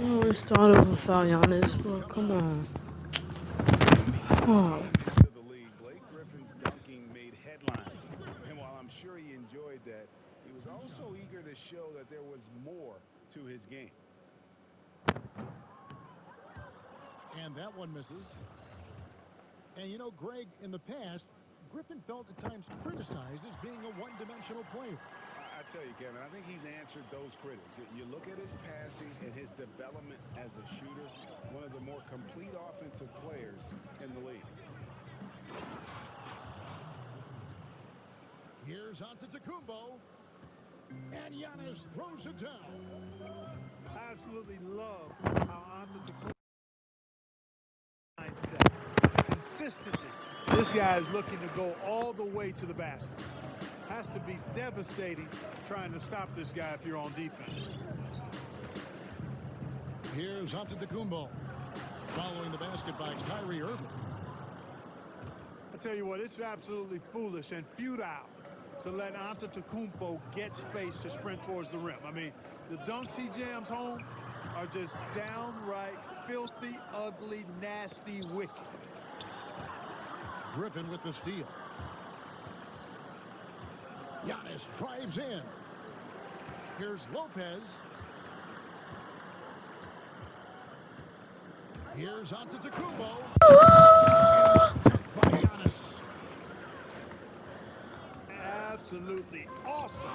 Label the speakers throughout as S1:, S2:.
S1: Oh, we started with foul Giannis, but come on. Oh.
S2: To the league, Blake Griffin's dunking made headlines. And while I'm sure he enjoyed that, he was also eager to show that there was more to his game.
S3: And that one misses. And you know, Greg, in the past, Griffin felt at times criticized as being a one-dimensional player.
S2: I tell you, Kevin, I think he's answered those critics. You look at his passing and his development as a shooter, one of the more complete offensive players in the league.
S3: Here's Antetokounmpo. And Giannis throws it down.
S4: I absolutely love how Antetokounmpo mindset. Consistently, this guy is looking to go all the way to the basket. Has to be devastating trying to stop this guy if you're on defense.
S3: Here's Antetokounmpo. Following the basket by Kyrie Irving.
S4: I tell you what, it's absolutely foolish and futile to let Antetokounmpo get space to sprint towards the rim. I mean, the dunks he jams home are just downright filthy, ugly, nasty, wicked.
S3: Griffin with the steal. Giannis drives in. Here's Lopez. Here's Antetokounmpo. By Giannis.
S4: Absolutely awesome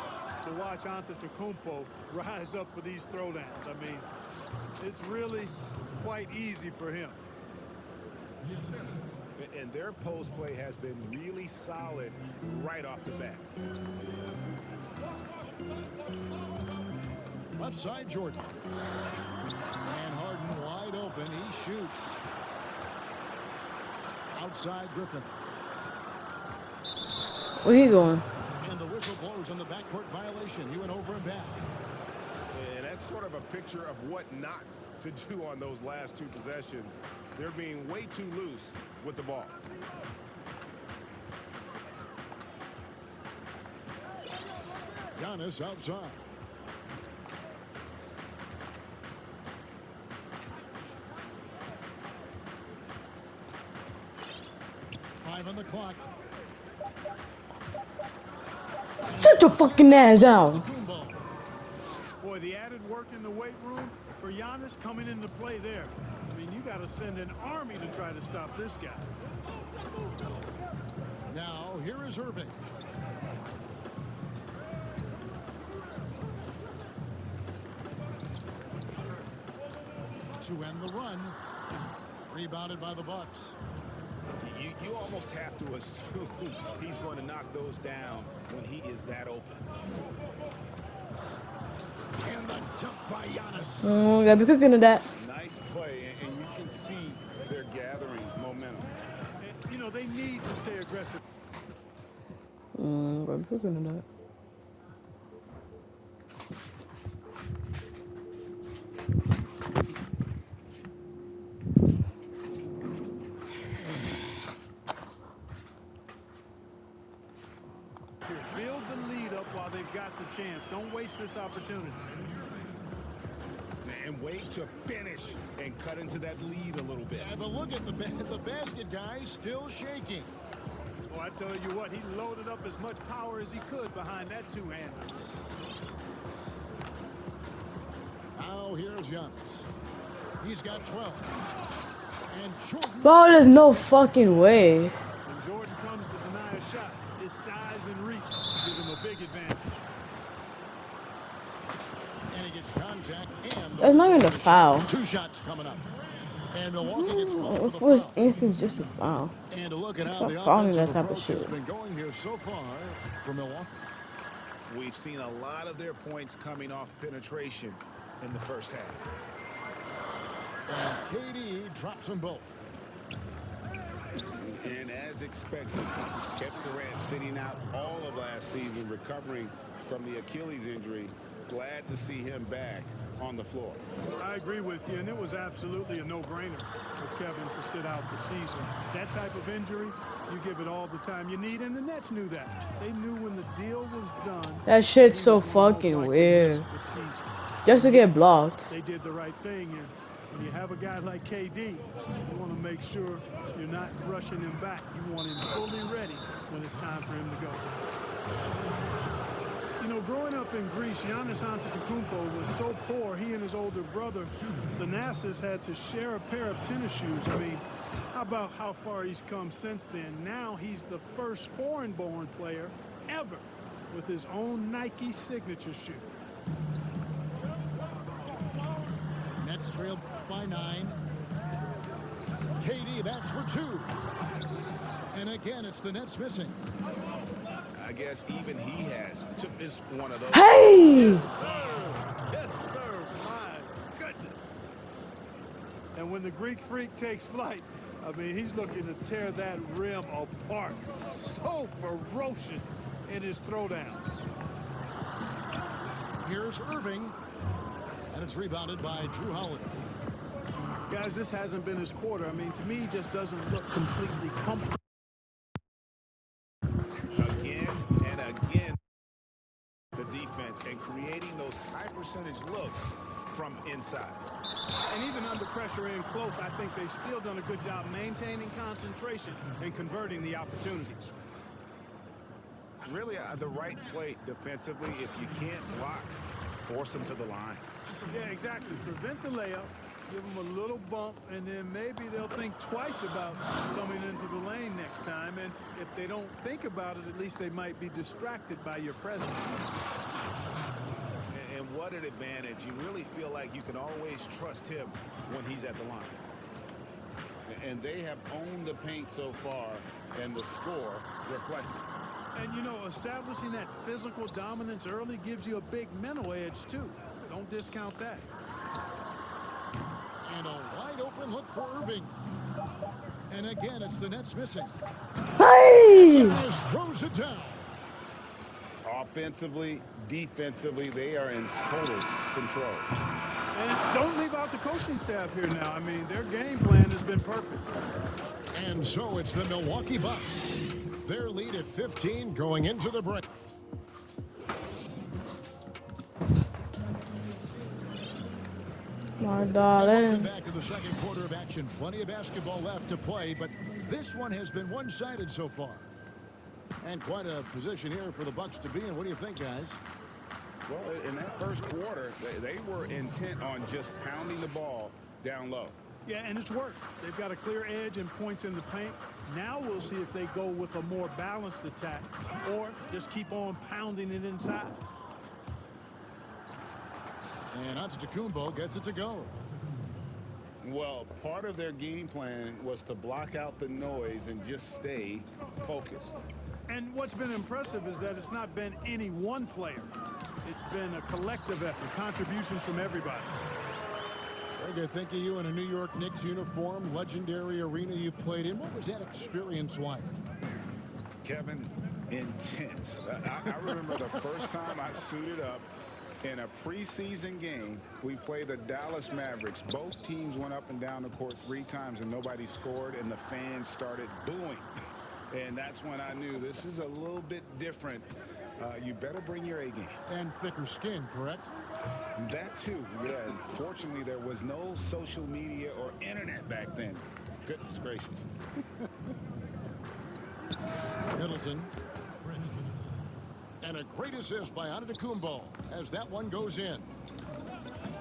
S4: to watch Antetokounmpo rise up for these throwdowns. I mean, it's really quite easy for him.
S2: And their post play has been really solid right off the bat.
S3: Left side, Jordan. And Harden wide open. He shoots. Outside, Griffin.
S1: Where you going?
S3: And the whistle blows on the backcourt violation. He went over and back.
S2: And that's sort of a picture of what not to do on those last two possessions. They're being way too loose with the ball.
S3: Giannis outside. Five on the clock.
S1: Shut your fucking ass down.
S4: Boy, the added work in the weight room for Giannis coming into play there. I mean, you got to send an army to try to stop this guy.
S3: Now, here is Irving. To end the run. Rebounded by the Bucks.
S2: You almost have to assume he's going to knock those down when he is that open.
S3: And the jump by Giannis.
S1: Oh, gotta be cooking to that.
S2: Nice play, and you can see they're gathering momentum.
S4: And, you know, they need to stay aggressive.
S1: Gotta be cooking to that.
S4: Build the lead up while they've got the chance. Don't waste this opportunity.
S2: And wait to finish and cut into that lead a little bit.
S3: Yeah, but look at the basket guy still shaking.
S4: Oh, I tell you what, he loaded up as much power as he could behind that two-hander.
S3: Now here's Giannis. He's got 12. And Jordan.
S1: Bro, there's no fucking way.
S4: When Jordan comes to deny a shot, his size and reach give him a big advantage.
S3: And he gets contact and
S1: That's not even a foul.
S3: two shots coming up. And Milwaukee gets one for the
S1: First
S3: foul.
S1: instance, just a foul.
S3: And to look at how
S1: Stop
S3: the
S1: fouling
S3: offensive
S1: that type of
S3: approach
S1: shit.
S3: has been going here so far for Milwaukee.
S2: We've seen a lot of their points coming off penetration in the first half.
S3: And KD drops them both.
S2: And as expected, Kevin Durant sitting out all of last season, recovering from the Achilles injury. Glad to see him back on the floor.
S4: I agree with you, and it was absolutely a no-brainer for Kevin to sit out the season. That type of injury, you give it all the time you need, and the Nets knew that. They knew when the deal was done.
S1: That shit's
S4: he
S1: so
S4: was gonna most
S1: fucking
S4: likely
S1: weird.
S4: miss the season.
S1: Just to get blocked.
S4: They did the right thing, and when you have a guy like KD, you want to make sure you're not rushing him back. You want him fully ready when it's time for him to go. You know, growing up in Greece, Giannis Antetokounmpo was so poor, he and his older brother, Thanasis, had to share a pair of tennis shoes. I mean, how about how far he's come since then? Now he's the first foreign-born player ever with his own Nike signature shoe.
S3: Nets trail by 9. KD, that's for 2. And again, it's the Nets missing.
S2: I guess even he has to miss one of those.
S1: Hey!
S4: Yes, sir. Yes, sir. My goodness. And when the Greek Freak takes flight, I mean, he's looking to tear that rim apart. So ferocious in his throwdowns.
S3: Here's Irving. And it's rebounded by Drew Holiday.
S4: Guys, this hasn't been his quarter. I mean, to me, he just doesn't look completely comfortable.
S2: Again and again, the defense and creating those high percentage looks from inside.
S4: And even under pressure in close, I think they've still done a good job maintaining concentration and converting the opportunities.
S2: Really, the right play defensively. If you can't block, force them to the line.
S4: Yeah, exactly. Prevent the layup, give them a little bump, and then maybe they'll think twice about coming into the lane next time. And if they don't think about it, at least they might be distracted by your presence.
S2: And what an advantage. You really feel like you can always trust him when he's at the line. And they have owned the paint so far, and the score reflects it.
S4: And, you know, establishing that physical dominance early gives you a big mental edge, too. Don't discount that.
S3: And a wide open look for Irving. And again, it's the Nets missing.
S1: Hey!
S3: Giannis throws it down.
S2: Offensively, defensively, they are in total control.
S4: And don't leave out the coaching staff here now. I mean, their game plan has been perfect.
S3: And so it's the Milwaukee Bucks. Their lead at 15 going into the break.
S1: My
S3: Welcome
S1: darling.
S3: back to the second quarter of action. Plenty of basketball left to play, but this one has been one-sided so far. And quite a position here for the Bucks to be in. What do you think, guys?
S2: Well, in that first quarter, they were intent on just pounding the ball down low.
S4: Yeah, and it's worked. They've got a clear edge and points in the paint. Now we'll see if they go with a more balanced attack or just keep on pounding it inside.
S3: And Antetokounmpo gets it to go.
S2: Well, part of their game plan was to block out the noise and just stay focused.
S4: And what's been impressive is that it's not been any one player. It's been a collective effort, contributions from everybody.
S3: Greg, I think of you in a New York Knicks uniform, legendary arena you played in. What was that experience like?
S2: Kevin, intense. I remember the first time I suited up in a preseason game. We played the Dallas Mavericks. Both teams went up and down the court 3 times and nobody scored, and the fans started booing. And that's when I knew this is a little bit different. You better bring your A game.
S3: And thicker skin, correct?
S2: That too, yeah. Fortunately, there was no social media or internet back then. Goodness gracious.
S3: Middleton. And a great assist by Antetokounmpo as that one goes in.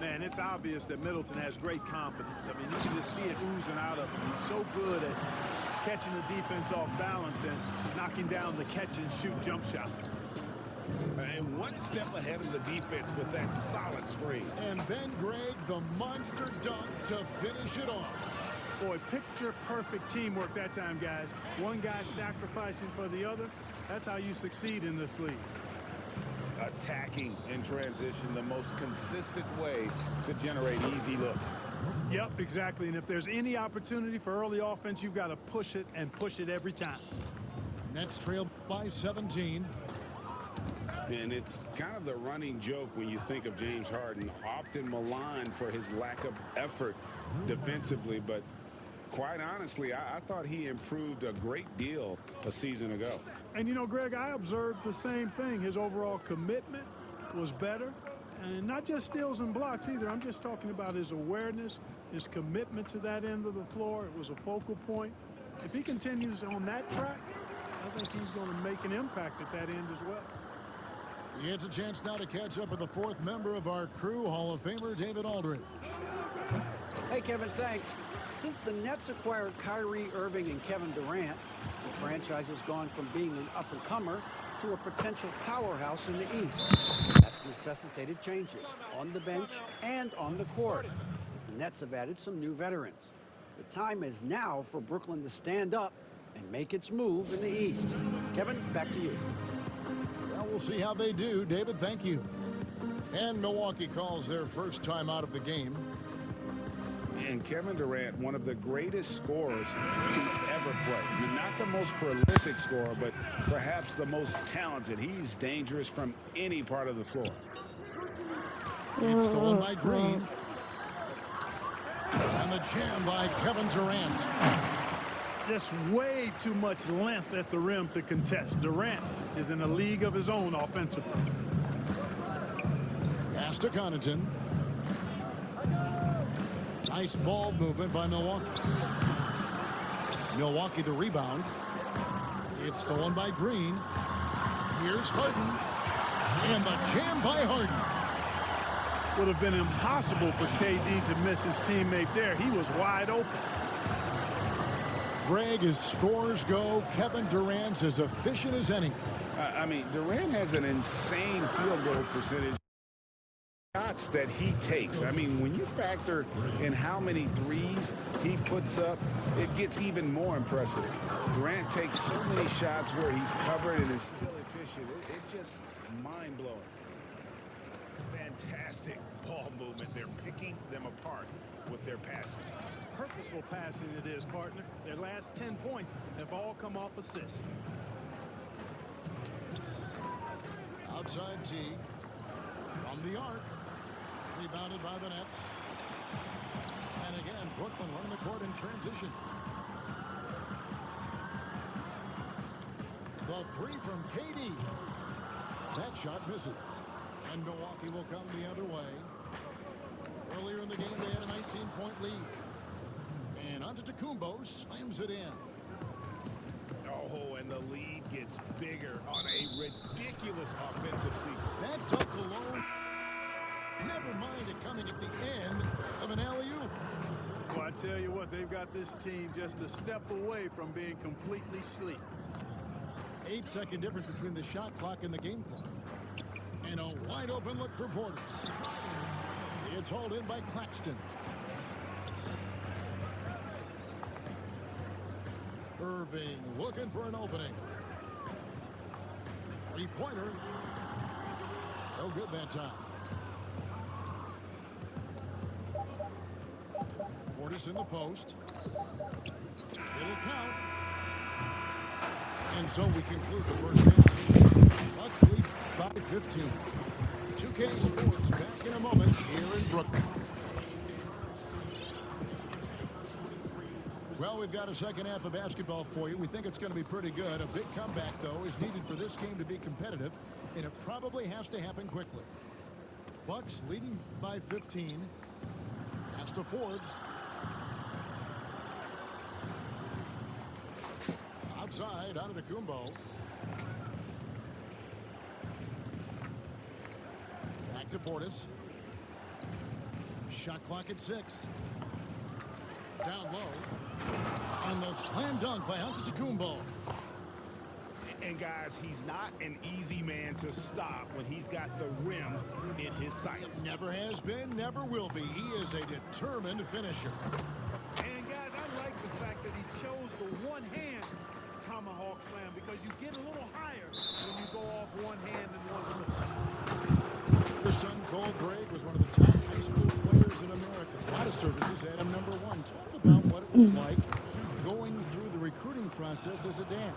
S4: Man, it's obvious that Middleton has great confidence. I mean, you can just see it oozing out of him. He's so good at catching the defense off balance and knocking down the catch-and-shoot jump shot.
S2: And one step ahead of the defense with that solid screen.
S3: And then, Greg, the monster dunk to finish it off.
S4: Boy, picture-perfect teamwork that time, guys. One guy sacrificing for the other. That's how you succeed in this league.
S2: Attacking in transition, the most consistent way to generate easy looks.
S4: Yep, exactly. And if there's any opportunity for early offense, you've got to push it and push it every time.
S3: Nets trail by 17.
S2: And it's kind of the running joke when you think of James Harden, often maligned for his lack of effort defensively. But quite honestly, I thought he improved a great deal a season ago.
S4: And, you know, Greg, I observed the same thing. His overall commitment was better. And not just steals and blocks either. I'm just talking about his awareness, his commitment to that end of the floor. It was a focal point. If he continues on that track, I think he's going to make an impact at that end as well.
S3: He gets a chance now to catch up with the fourth member of our crew, Hall of Famer David Aldridge.
S5: Hey, Kevin, thanks. Since the Nets acquired Kyrie Irving and Kevin Durant, the franchise has gone from being an up-and-comer to a potential powerhouse in the East. That's necessitated changes on the bench and on the court, as the Nets have added some new veterans. The time is now for Brooklyn to stand up and make its move in the East. Kevin, back to you.
S3: Well, we'll see how they do. David, thank you. And Milwaukee calls their first time out of the game.
S2: And Kevin Durant, one of the greatest scorers to ever play. I mean, not the most prolific scorer, but perhaps the most talented. He's dangerous from any part of the floor.
S3: It's stolen by Green. And the jam by Kevin Durant.
S4: Just way too much length at the rim to contest. Durant is in a league of his own offensively.
S3: Pass to Connaughton. Nice ball movement by Milwaukee. Milwaukee the rebound. It's stolen by Green. Here's Harden. And the jam by Harden.
S4: Would have been impossible for KD to miss his teammate there. He was wide open.
S3: Greg, as scores go, Kevin Durant's as efficient as any.
S2: I mean, Durant has an insane field goal percentage. Shots that he takes. I mean, when you factor in how many threes he puts up, it gets even more impressive. Durant takes so many shots where he's covered and is still efficient. It's just mind-blowing.
S6: Fantastic ball movement. They're picking them apart with their passing.
S4: Purposeful passing it is, partner. Their last 10 points have all come off assists.
S3: Outside T. From the arc. Rebounded by the Nets. And again, Brooklyn running the court in transition. The three from KD. That shot misses. And Milwaukee will come the other way. Earlier in the game, they had a 19-point lead. And Antetokounmpo slams it in.
S6: Oh, and the lead gets bigger on a ridiculous offensive sequence.
S3: That dunk alone, never mind it coming at the end of an alley-oop.
S4: Well, I tell you what, they've got this team just a step away from being completely asleep.
S3: 8-second difference between the shot clock and the game clock. And a wide open look for Portis. It's hauled in by Claxton. Irving looking for an opening. Three-pointer. No good that time. Portis in the post. It'll count. And so we conclude the first half. Bucks lead by 15. 2K Sports back in a moment here in Brooklyn. Well, we've got a second half of basketball for you. We think it's going to be pretty good. A big comeback, though, is needed for this game to be competitive, and it probably has to happen quickly. Bucks leading by 15. Pass to Forbes. Outside, Antetokounmpo. Back to Portis. Shot clock at 6. Down low. And the slam dunk by Antetokounmpo.
S6: And guys, he's not an easy man to stop when he's got the rim in his sights.
S3: Never has been, never will be. He is a determined finisher.
S4: And guys, I like the fact that he chose the one-hand tomahawk slam because you get a little higher when you go off one hand and one foot.
S3: Your son, Cole Greg, was one of the top high school players in America. A lot of services had him number 1. Talk about what it was like going through the recruiting process as a dad.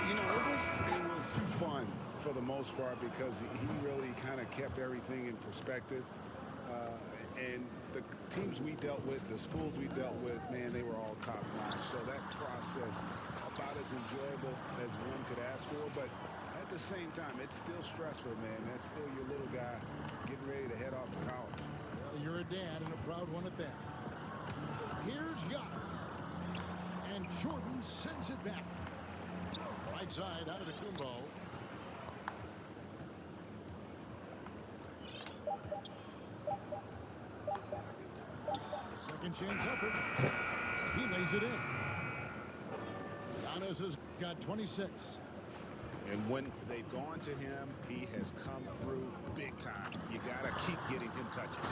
S2: You know, it was fun for the most part because he really kind of kept everything in perspective. And the teams we dealt with, the schools we dealt with, man, they were all top notch. So that process about as enjoyable as one could ask for. But at the same time, it's still stressful, man. That's still your little guy getting ready to head off to college.
S3: Well, you're a dad and a proud one at that. Here's Giannis. And Jordan sends it back. Right side out of the Kumbo. Second chance effort. He lays it in. Giannis has got 26.
S2: And when they've gone to him, he has come through big time. You got to keep getting him touches.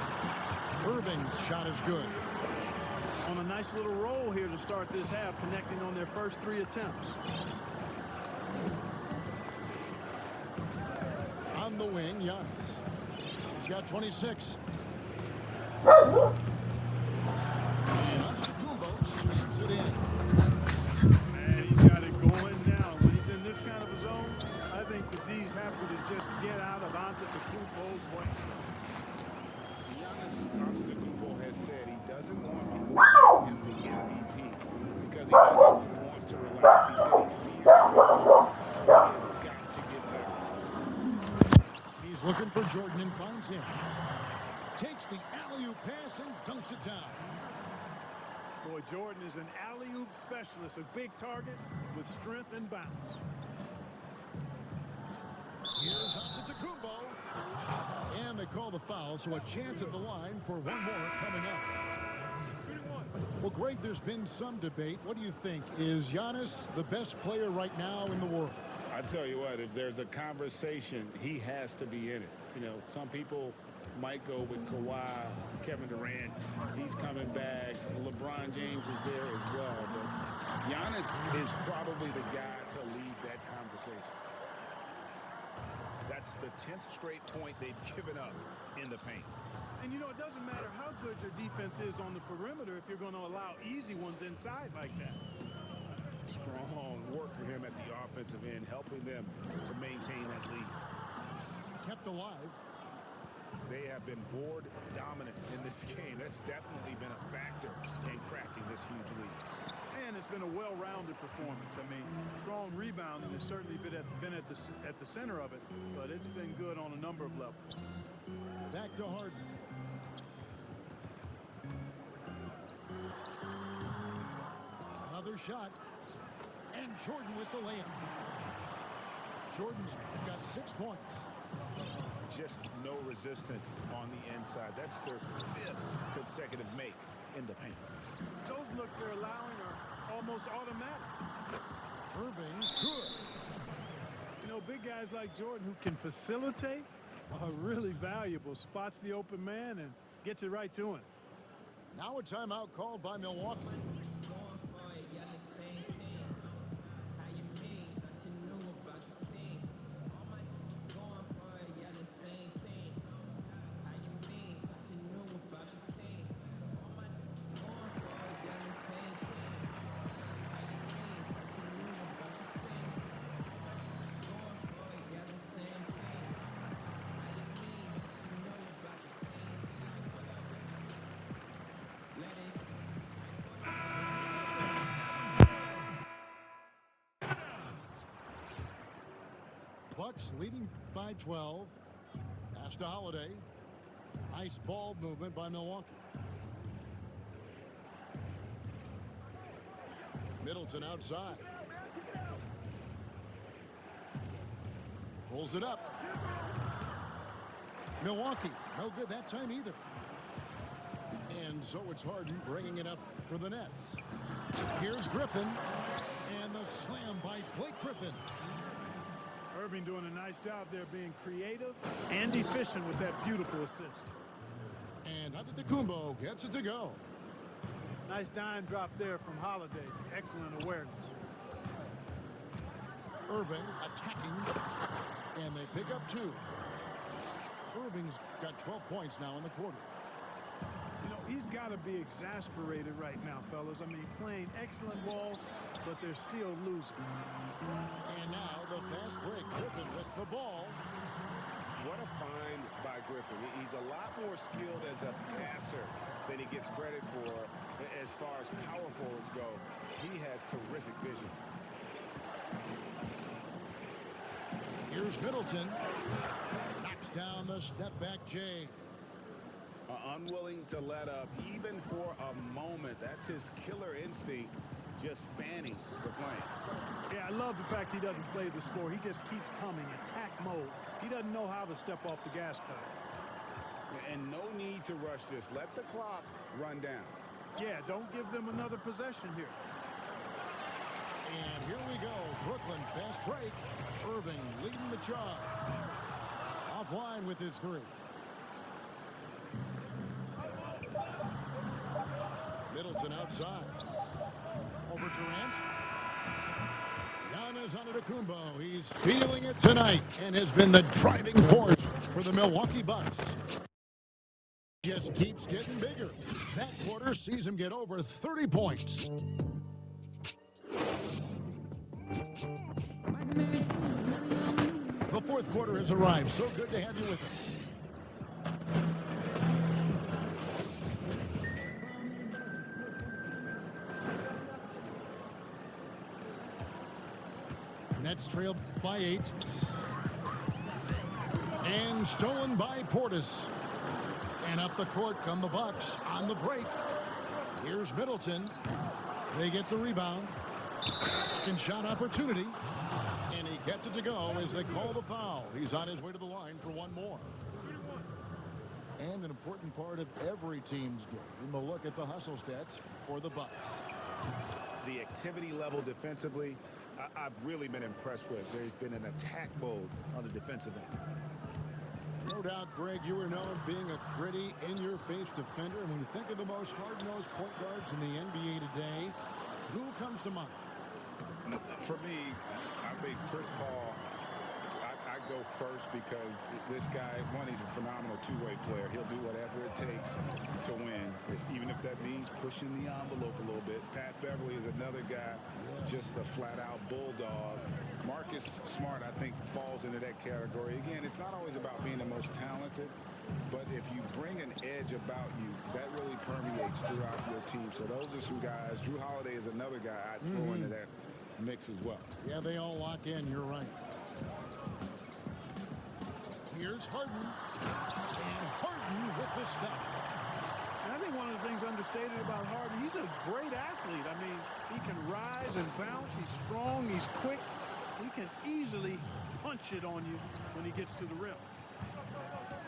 S3: Irving's shot is good.
S4: On a nice little roll here to start this half, connecting on their first 3 attempts.
S3: On the wing, Giannis. He's got 26. Shoots it in.
S4: Man, he's got it going now. When he's in this kind of a zone, I think the D's happy to just get out of Antetokounmpo's way.
S2: Giannis Antetokounmpo has said he doesn't want people to call him the MVP because he doesn't want to relax. He said he fears failure, so he has got to get better.
S3: He's looking for Jordan and finds him. Takes the alley-oop pass and dunks it down.
S4: Boy, Jordan is an alley-oop specialist, a big target with strength and bounce.
S3: Here's Antetokounmpo. And they call the foul, so a chance at the line for one more coming up. Well, Greg, there's been some debate. What do you think? Is Giannis the best player right now in the world?
S2: I tell you what, if there's a conversation, he has to be in it. You know, some people might go with Kawhi, Kevin Durant. He's coming back. LeBron James is there as well. But Giannis is probably the guy to lead that conversation.
S6: That's the 10th straight point they've given up in the paint.
S4: And, you know, it doesn't matter how good your defense is on the perimeter if you're going to allow easy ones inside like that.
S2: Strong work for him at the offensive end, helping them to maintain that lead.
S3: Kept alive.
S2: They have been board dominant in this game. That's definitely been a factor in cracking this huge lead.
S4: And it's been a well-rounded performance. I mean, strong rebounding has certainly been at the center of it, but it's been good on a number of levels.
S3: Back to Harden. Another shot. And Jordan with the layup. Jordan's got 6 points.
S2: Just no resistance on the inside. That's their 5th consecutive make in the paint.
S4: Those looks they're allowing are almost automatic.
S3: Irving's good.
S4: You know, big guys like Jordan who can facilitate are really valuable. Spots the open man and gets it right to him.
S3: Now a timeout called by Milwaukee. Bucks leading by 12. Pass to Holiday. Nice ball movement by Milwaukee. Middleton outside. Pulls it up. Milwaukee, no good that time either. And so it's Harden bringing it up for the Nets. Here's Griffin. And the slam by Blake Griffin.
S4: Irving doing a nice job there being creative and efficient with that beautiful assist.
S3: And Antetokounmpo gets it to go.
S4: Nice dime drop there from Holiday. Excellent awareness.
S3: Irving attacking. And they pick up 2. Irving's got 12 points now in the quarter.
S4: You know, he's got to be exasperated right now, fellas. I mean, playing excellent ball, but they're still losing.
S3: And now the fast break. Griffin with the ball.
S6: What a find by Griffin. He's a lot more skilled as a passer than he gets credit for as far as power forwards go. He has terrific vision.
S3: Here's Middleton. Knocks down the step back Jay.
S6: Unwilling to let up even for a moment. That's his killer instinct, just fanning the plane.
S4: Yeah, I love the fact he doesn't play the score. He just keeps coming, attack mode. He doesn't know how to step off the gas pedal.
S6: And no need to rush this. Let the clock run down.
S4: Yeah, don't give them another possession here.
S3: And here we go. Brooklyn fast break. Irving leading the charge. Offline with his three. Middleton outside. Over Durant. Giannis Antetokounmpo. He's feeling it tonight and has been the driving force for the Milwaukee Bucks. Just keeps getting bigger. That quarter sees him get over 30 points. The fourth quarter has arrived. So good to have you with us. Nets trailed by 8. And stolen by Portis. And up the court come the Bucks on the break. Here's Middleton. They get the rebound. Second shot opportunity. And he gets it to go as they call the foul. He's on his way to the line for one more. And an important part of every team's game, a look at the hustle stats for the Bucks.
S6: The activity level defensively, I've really been impressed with. There's been an attack mode on the defensive end.
S3: No doubt, Greg, you are known being a gritty, in-your-face defender. And when you think of the most hard-nosed point guards in the NBA today, who comes to mind?
S2: For me, I think Chris Paul, I go first because this guy, one, he's a phenomenal two-way player. He'll do whatever it takes to win, even if that means pushing the envelope a little bit. Pat Beverly is another guy, just a flat-out bulldog. Marcus Smart, I think, falls into that category. Again, it's not always about being the most talented, but if you bring an edge about you, that really permeates throughout your team. So those are some guys. Drew Holiday is another guy I'd throw into that mix as well.
S3: Yeah, they all lock in. You're right. Here's Harden. And Harden with the step.
S4: And I think one of the things understated about Harden, he's a great athlete. I mean, he can rise and bounce. He's strong. He's quick. He can easily punch it on you when he gets to the rim.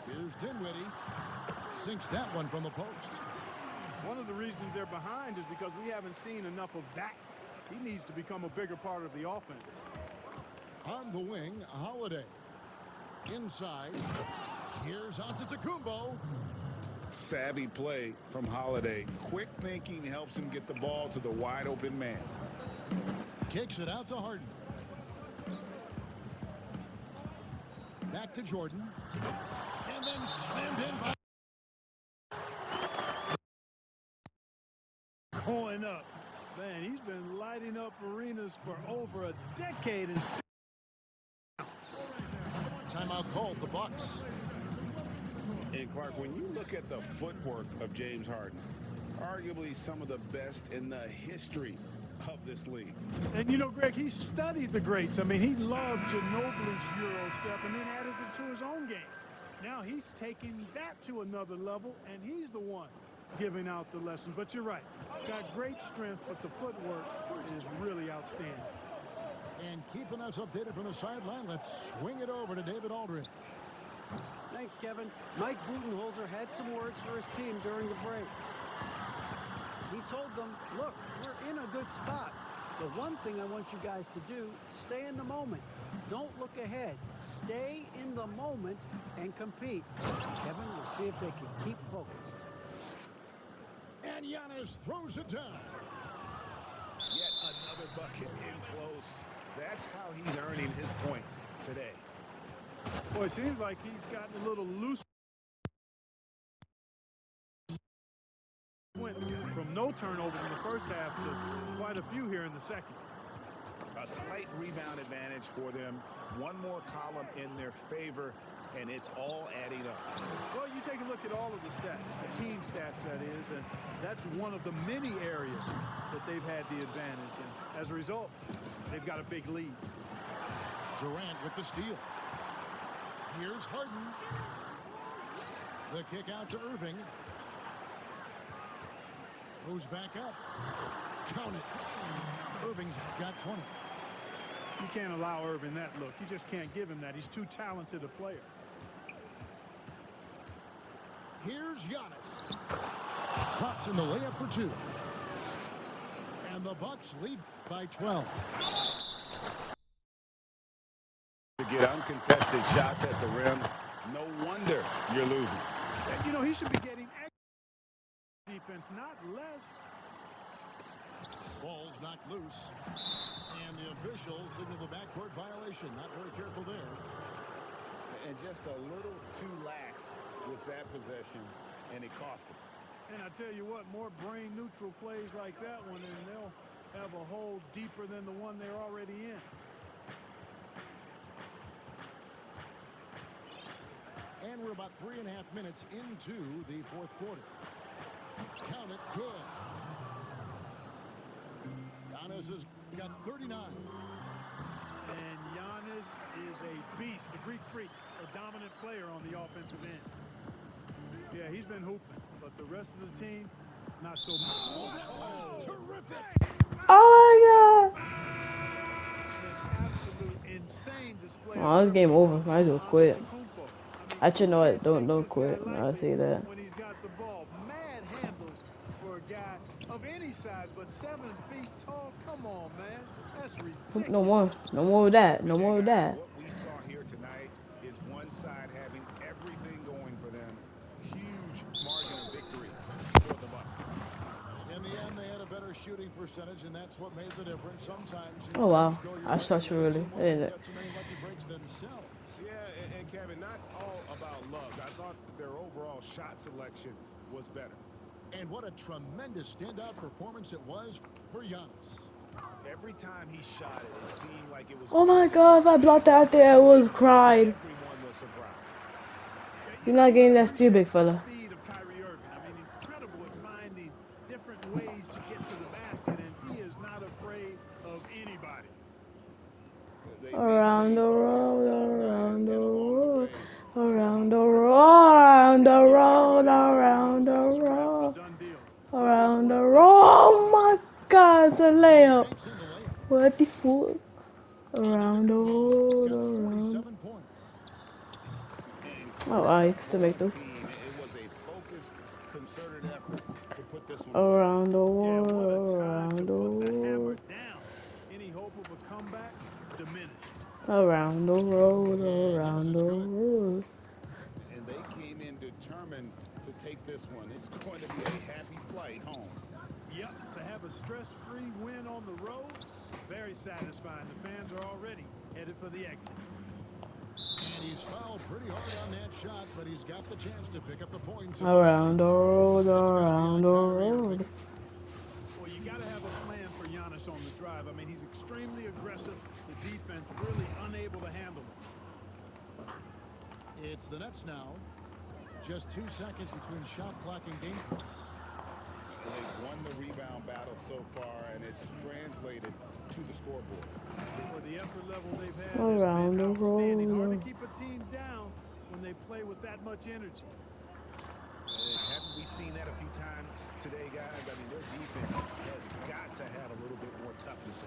S3: Here's Dinwiddie. Sinks that one from the post.
S4: One of the reasons they're behind is because we haven't seen enough of that. He needs to become a bigger part of the offense.
S3: On the wing, Holiday. Inside. Here's Antetokounmpo.
S2: Savvy play from Holiday. Quick thinking helps him get the ball to the wide open man.
S3: Kicks it out to Harden. Back to Jordan. And then slammed in by...
S4: Going up. Man, he's been lighting up arenas for over a decade. And
S3: timeout called, the Bucks.
S2: And Clark, when you look at the footwork of James Harden, arguably some of the best in the history of this league.
S4: And you know, Greg, he studied the greats. I mean, he loved Ginobili's Euro step and then added it to his own game. Now he's taking that to another level, and he's the one giving out the lesson. But you're right. Got great strength, but the footwork is really outstanding.
S3: And keeping us updated from the sideline, let's swing it over to David Aldridge.
S5: Thanks, Kevin. Mike Budenholzer had some words for his team during the break. He told them, look, we're in a good spot. The one thing I want you guys to do, stay in the moment. Don't look ahead. Stay in the moment and compete. Kevin, we'll see if they can keep focused.
S3: And Giannis throws it down.
S6: Yet another bucket in close. That's how he's earning his points today.
S4: Boy, it seems like he's gotten a little loose. no turnovers in the first half to quite a few here in the second.
S2: A slight rebound advantage for them. One more column in their favor, and it's all adding up.
S4: Well, you take a look at all of the stats, the team stats, that is, and that's one of the many areas that they've had the advantage. And as a result, they've got a big lead.
S3: Durant with the steal. Here's Harden. The kick out to Irving. Moves back up. Count it. Irving's got 20.
S4: You can't allow Irving that look. You just can't give him that. He's too talented a player.
S3: Here's Giannis. Drops in the layup for 2. And the Bucks lead by 12.
S2: To get uncontested shots at the rim, no wonder you're losing.
S4: You know, he should be getting extra defense, not less.
S3: Ball's knocked loose. And the official signaled the backcourt violation. Not very careful there.
S2: And just a little too lax with that possession, and it cost him.
S4: And I tell you what, more brain-neutral plays like that one, and they'll have a hole deeper than the one they're already in.
S3: And we're about 3.5 minutes into the fourth quarter. Count it, good. Giannis has got 39.
S4: And Giannis is a beast, a Greek freak, a dominant player on the offensive end. Yeah, he's been hooping, but the rest of the team, not so much.
S3: Oh, that was terrific.
S1: Oh my god!
S4: An absolute insane display.
S1: Oh, this game over. Might as well quit.
S4: I
S1: Actually, no, don't quit. No, I say that.
S4: When he's got the ball, mad handles for a guy of any size, but 7 feet tall. Come on, man, that's ridiculous.
S1: No more of that. No more of that.
S2: What we saw here tonight is one side having everything going for them. Huge margin of victory for the Bucks.
S3: In the end, they had a better shooting percentage, and that's what made the difference. Sometimes.
S1: Oh wow, I such really.
S3: Get too many lucky breaks themselves.
S6: Yeah, and Kevin, not all about luck. I thought their overall shot selection was better.
S3: And what a tremendous standout performance it was for Giannis.
S6: Every time he shot it, it seemed like it was.
S1: Oh my god, if I blocked that out there, I would have cried.
S6: Everyone was surprised.
S1: You're not getting that steal, big fella.
S4: Speed of Kyrie Irving. I mean, incredible at finding different ways to get to the basket, and he is not afraid of anybody.
S1: Around the road, around the road, around the road, around the road, around the road, around the road. Oh my god, it's a layup. What the fuck? Around the road, around. Oh, I still make them.
S2: It was a focused, concerted effort to put this one
S1: Around the
S4: Yeah,
S1: world,
S4: what a time to
S1: around the
S4: put the hammer
S1: world,
S4: down. Any hope of a comeback diminished.
S1: around the road, around the world.
S2: And they came in determined to take this one. It's going to be a happy flight home.
S4: Yep, to have a stress-free win on the road, very satisfying. The fans are already headed for the exit.
S3: And he's fouled pretty hard on that shot, but he's got the chance to pick up the points.
S1: Around the road, around the road.
S4: Well, you got to have a plan for Giannis on the drive. I mean, he's extremely aggressive. The defense really unable to handle him.
S3: It's the Nets now. Just 2 seconds between shot clock and game clock.
S2: They've won the rebound battle so far, and it's translated to the scoreboard.
S4: For the effort level they've had,
S1: Around the
S4: outstanding. Hard
S1: road.
S4: to keep a team down when they play with that much energy.
S6: Haven't we seen that a few times today, guys? I mean, their defense has got to have a little bit more toughness.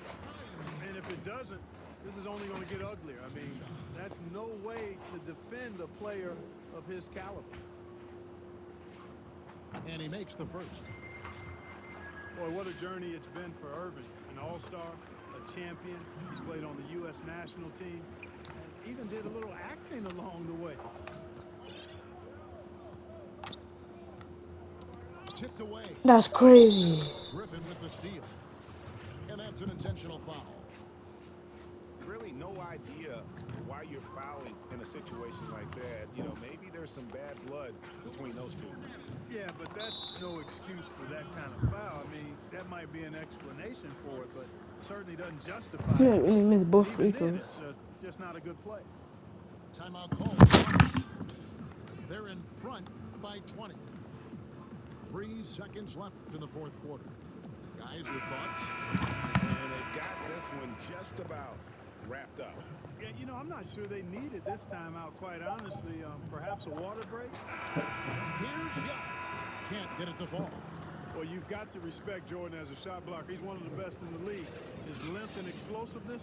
S4: And if it doesn't, this is only going to get uglier. I mean, that's no way to defend a player of his caliber.
S3: And he makes the first.
S4: Boy, what a journey it's been for Irving. An all-star, a champion. He's played on the U.S. national team. And even did a little acting along the way.
S3: Tipped away.
S1: That's crazy.
S3: Griffin with the steal. And that's an intentional foul.
S6: really no idea why you're fouling in a situation like that. You know, maybe there's some bad blood between those two.
S4: Yeah, but that's no excuse for that kind of foul. I mean, that might be an explanation for it, but certainly doesn't justify
S1: You
S4: it.
S1: didn't really miss
S4: And
S1: both
S4: even
S1: free
S4: then,
S1: throws.
S4: it's just not a good play.
S3: Timeout called. They're in front by 20. 3 seconds left in the fourth quarter. Guys, your thoughts?
S6: And they've got this one just about wrapped up.
S4: Yeah, you know, I'm not sure they needed this timeout, quite honestly. Perhaps a water break?
S3: Here's Young. Can't get it to fall.
S4: Well, you've got to respect Jordan as a shot blocker. He's one of the best in the league. His length and explosiveness,